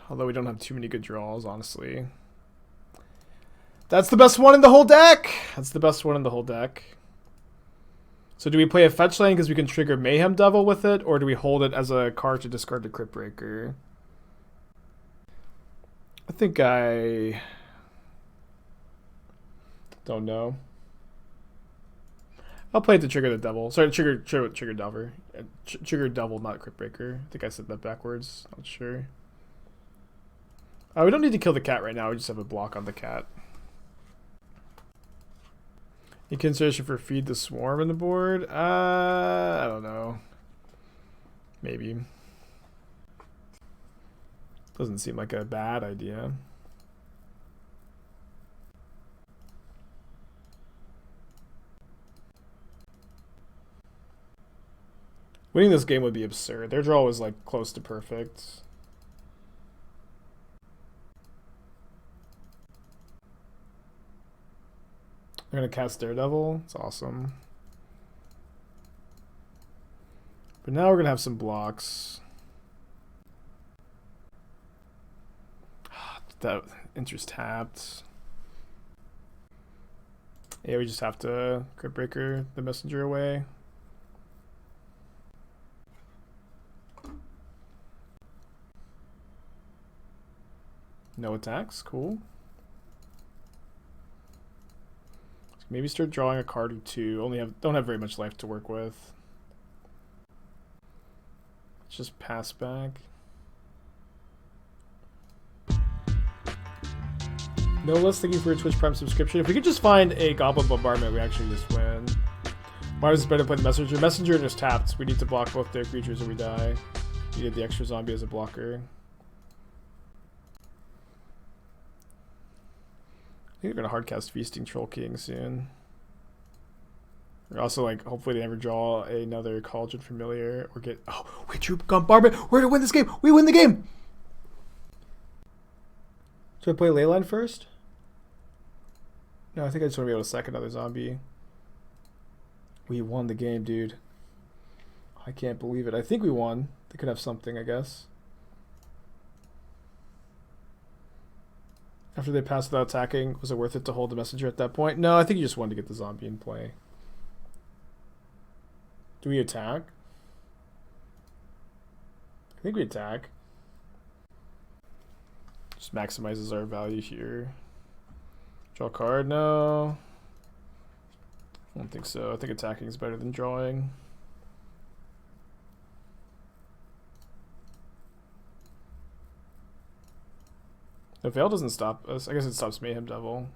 Although we don't have too many good draws, honestly. That's the best one in the whole deck! That's the best one in the whole deck. So do we play a fetch lane because we can trigger Mayhem Devil with it, or do we hold it as a card to discard the Cryptbreaker? I think I don't know. I'll play it to trigger the devil. Sorry, trigger Delver. Trigger devil, not Cryptbreaker. I think I said that backwards. Not sure. We don't need to kill the cat right now. We just have a block on the cat. In consideration for feed the swarm in the board? I don't know. Maybe. Doesn't seem like a bad idea. Winning this game would be absurd. Their draw was like close to perfect. They're gonna cast Daredevil. It's awesome. But now we're gonna have some blocks. That interest tapped. Yeah, we just have to Cryptbreaker the messenger away. No attacks, cool. Maybe start drawing a card or two. Don't have very much life to work with. Let's just pass back. No less, thank you for your Twitch Prime subscription. If we could just find a Goblin Bombardment, we actually just win. Mars is better to play the Messenger. Messenger just tapped. We need to block both their creatures or we die. You get the extra zombie as a blocker. I think they're gonna hardcast Feasting Troll King soon. We're also like, hopefully they never draw another College and Familiar or get. Oh, we drew Bombardment. We're gonna win this game. We win the game. Should I play Leyline first? No, I think I just want to be able to sack another zombie. We won the game, dude. I can't believe it. I think we won. They could have something, I guess. After they passed without attacking, was it worth it to hold the messenger at that point? No, I think you just wanted to get the zombie in play. Do we attack? I think we attack. Just maximizes our value here. Draw a card? No. I don't think so. I think attacking is better than drawing. The Vial doesn't stop us. I guess it stops Mayhem Devil.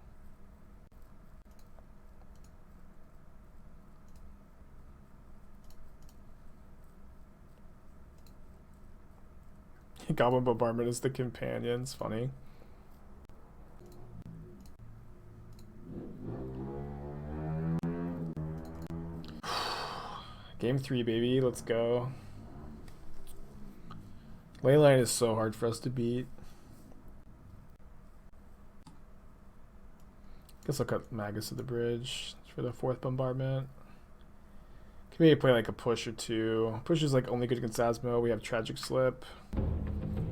Goblin Bombardment is the companion. It's funny. Game 3, baby. Let's go. Leyline is so hard for us to beat. Guess I'll cut Magus to the bridge for the 4th Bombardment. Can maybe play like a push or two. Push is like only good against Asmo. We have Tragic Slip.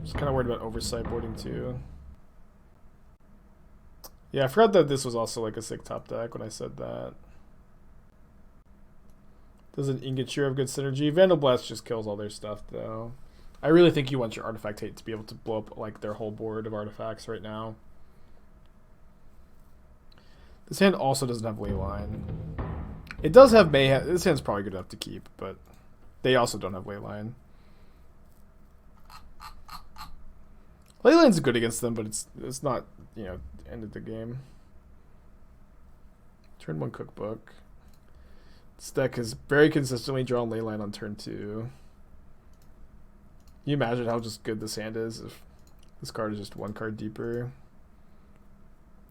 Just kind of worried about sideboarding too. Yeah, I forgot that this was also like a sick top deck when I said that. Doesn't Ingoture have good synergy? Vandalblast just kills all their stuff though. I really think you want your artifact hate to be able to blow up like their whole board of artifacts right now. This hand also doesn't have Leyline. It does have Mayhem. This hand's probably good enough to keep, but they also don't have Leyline. Leyline's good against them, but it's not, you know, end of the game. Turn 1 Cookbook. This deck has very consistently drawn Leyline on turn 2. Can you imagine how just good this hand is if this card is just 1 card deeper?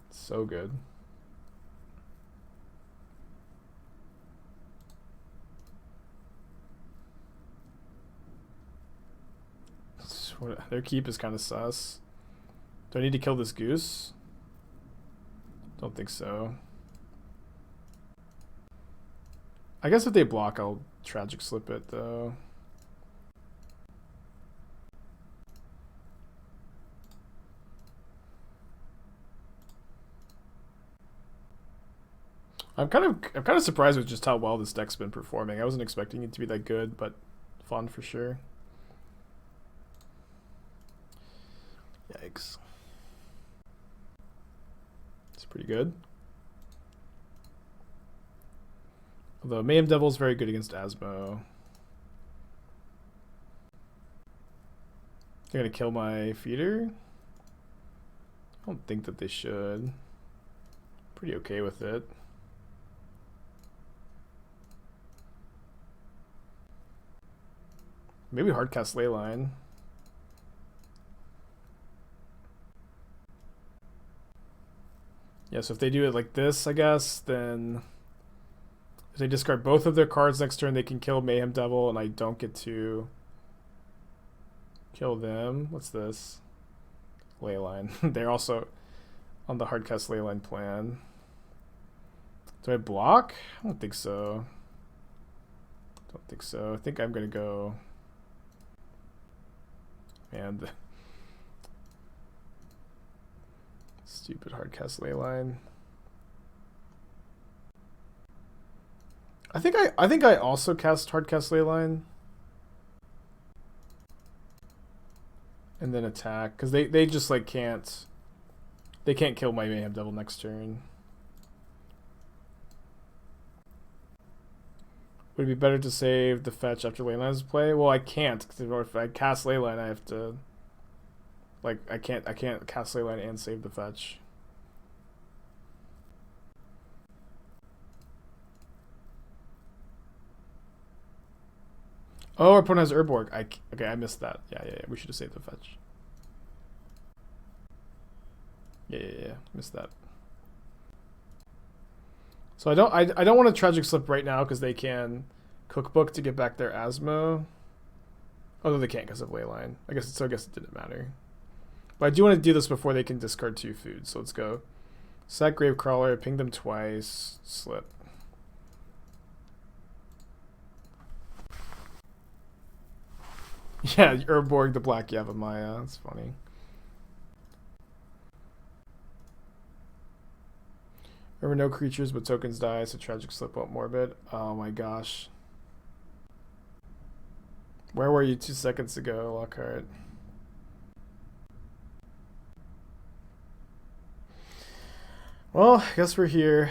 It's so good. Their keep is kind of sus. Do I need to kill this goose? Don't think so. I guess if they block, I'll Tragic Slip it, though. I'm kind of surprised with just how well this deck's been performing. I wasn't expecting it to be that good, but fun for sure. Yikes. It's pretty good. Although Mayhem Devil is very good against Asmo. They're gonna kill my feeder? I don't think that they should. Pretty okay with it. Maybe hardcast Leyline. Yeah, so if they do it like this, I guess, then if they discard both of their cards next turn, they can kill Mayhem Devil, and I don't get to kill them. What's this? Leyline. They're also on the hardcast Leyline plan. Do I block? I don't think so. Don't think so. I think I'm gonna go. Man, the stupid hardcast Leyline. I think I also cast hardcast Leyline. And then attack, because they just like can't kill my Mayhem Devil next turn. Would it be better to save the fetch after Leyline's play? Well, I can't, because if I cast Leyline, I have to, like, I can't cast Leyline and save the fetch. Oh, our opponent has Urborg. Okay, I missed that. Yeah. We should have saved the fetch. Yeah. Missed that. So I don't want to Tragic Slip right now because they can Cookbook to get back their Asmo. Although they can't because of Leyline. I guess it didn't matter. But I do want to do this before they can discard 2 food. So let's go. Sack Gravecrawler, ping them twice, slip. Yeah, Urborg the Black Yavimaya. That's funny. Remember, no creatures but tokens die, so Tragic Slip won't morbid. Oh my gosh. Where were you 2 seconds ago, Lockhart? Well, I guess we're here.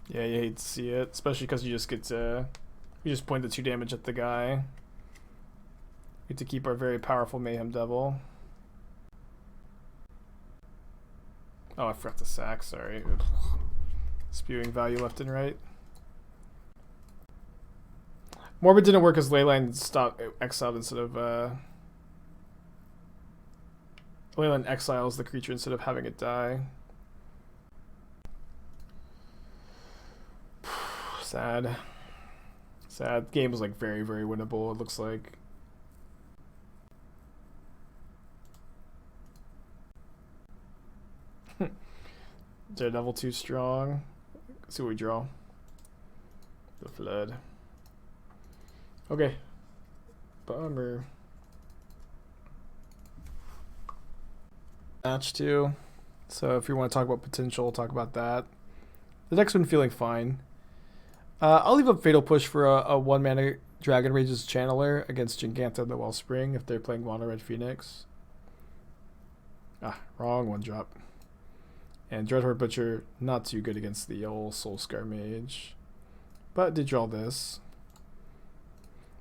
Yeah, you hate to see it, especially because you just get to, you just point the 2 damage at the guy. We get to keep our very powerful Mayhem Devil. Oh, I forgot to sack, sorry. Spewing value left and right. Morbid didn't work as Leyline stopped exiled instead of Leyline exiles the creature instead of having it die. Sad. Game was like very, very winnable, it looks like. Daredevil too strong. Let's see what we draw. The Flood. Okay. Bummer. Match 2. So if you want to talk about potential, talk about that. The deck's been feeling fine. I'll leave up Fatal Push for a 1-mana Dragon Rage's Channeler against Giganta and the Wellspring if they're playing Mono Red Phoenix. Wrong 1-drop. And Dreadhorde Butcher, not too good against the old Soulscar Mage. But did draw this.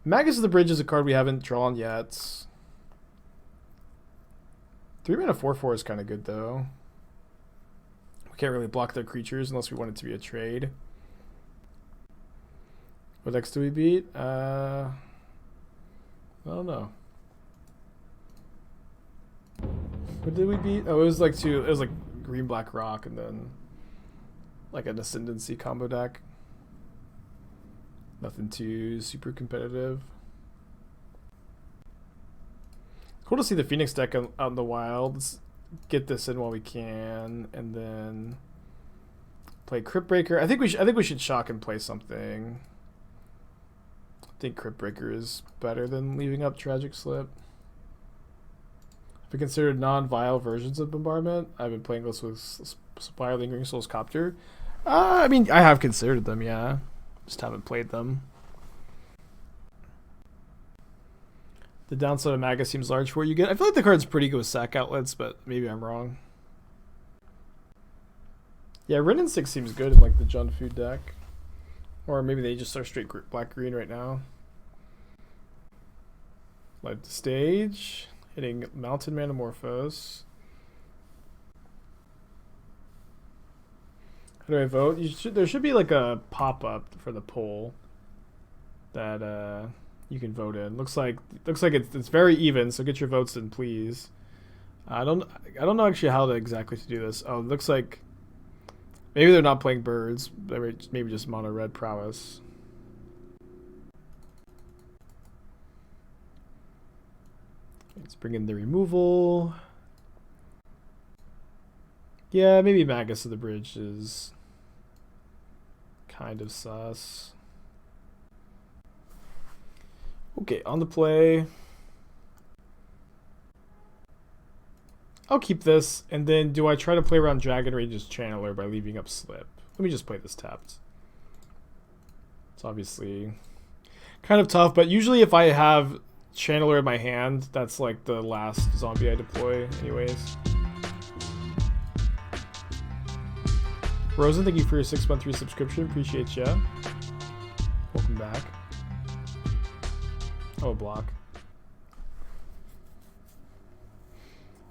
Magus of the Bridge is a card we haven't drawn yet. 3-mana 4/4 is kind of good though. We can't really block their creatures unless we want it to be a trade. What decks do we beat? I don't know. What did we beat? Oh, it was like it was like green black rock and then like an ascendancy combo deck. Nothing too super competitive. Cool to see the Phoenix deck out in the wild. Let's get this in while we can, and then play Cryptbreaker. I think we should shock and play something. I think Cryptbreaker is better than leaving up Tragic Slip. If we consider non-Vial versions of Bombardment, I've been playing this with Supplier Lingering Souls Copter. I mean, I have considered them, yeah. Just haven't played them. The downside of Magus seems large for what you get. I feel like the card's pretty good with sack outlets, but maybe I'm wrong. Yeah, Red and 6 seems good in like the Jund Food deck. Or maybe they just are straight black-green right now. Light the stage. Hitting Mountain Manamorphose. How do I vote? There should be like a pop-up for the poll that you can vote in. Looks like it's very even, so get your votes in, please. I don't know actually how exactly to do this. Oh, it looks like maybe they're not playing birds. Maybe just mono red prowess. Let's bring in the removal. Yeah, maybe Magus of the Bridge is kind of sus. Okay, on the play. I'll keep this, and then do I try to play around Dragon Rage's Channeler by leaving up Slip? Let me just play this tapped. It's obviously kind of tough, but usually if I have Channeler in my hand, that's like the last zombie I deploy anyways. Rosen, thank you for your 6-month resubscription. Appreciate ya. Welcome back. Oh, block.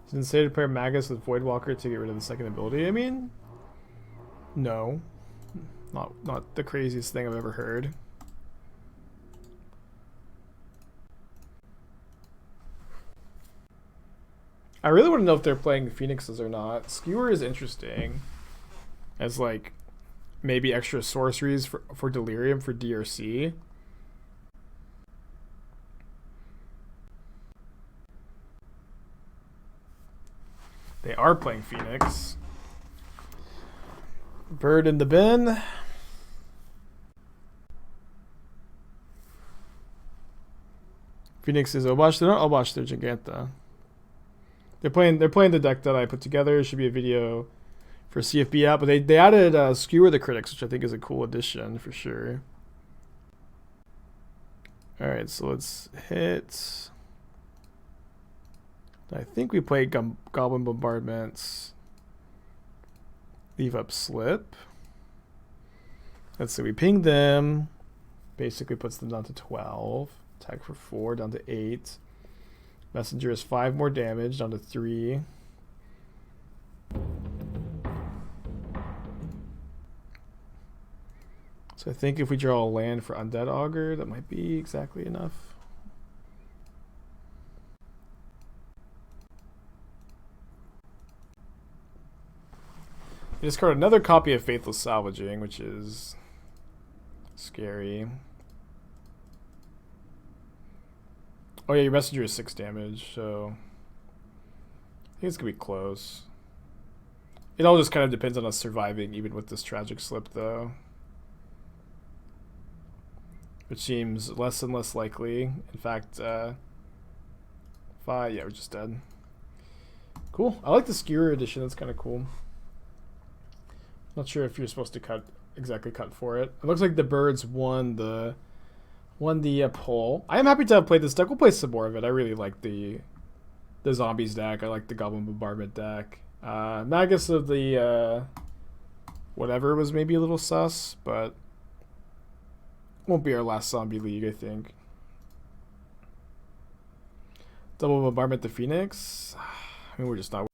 Is it insane to pair Magus with Voidwalker to get rid of the second ability? I mean, no. Not the craziest thing I've ever heard. I really want to know if they're playing Phoenixes or not. Skewer is interesting. As like maybe extra sorceries for Delirium for DRC. They are playing Phoenix. Bird in the bin. Phoenix is Obosh. They're not Obosh, they're Giganta. They're playing the deck that I put together. It should be a video for CFB out, but they added Skewer the Critics, which I think is a cool addition for sure. Alright, so let's hit. I think we play Goblin Bombardments. Leave up Slip. Let's see, we ping them. Basically puts them down to 12. Attack for 4, down to 8. Messenger is 5 more damage, down to 3. So I think if we draw a land for Undead Augur, that might be exactly enough. I discard another copy of Faithless Salvaging, which is scary. Oh yeah, your messenger is 6 damage, so I think it's gonna be close. It all just kind of depends on us surviving, even with this tragic slip, though. Which seems less and less likely. In fact, yeah, we're just dead. Cool. I like the Skewer edition. That's kind of cool. Not sure if you're supposed to cut for it. It looks like the birds won the poll. I am happy to have played this deck. We'll play some more of it. I really like the zombies deck. I like the Goblin Bombardment deck. Magus of the whatever was maybe a little sus, but won't be our last zombie league, I think. Double Bombardment the Phoenix. I mean, we're just not.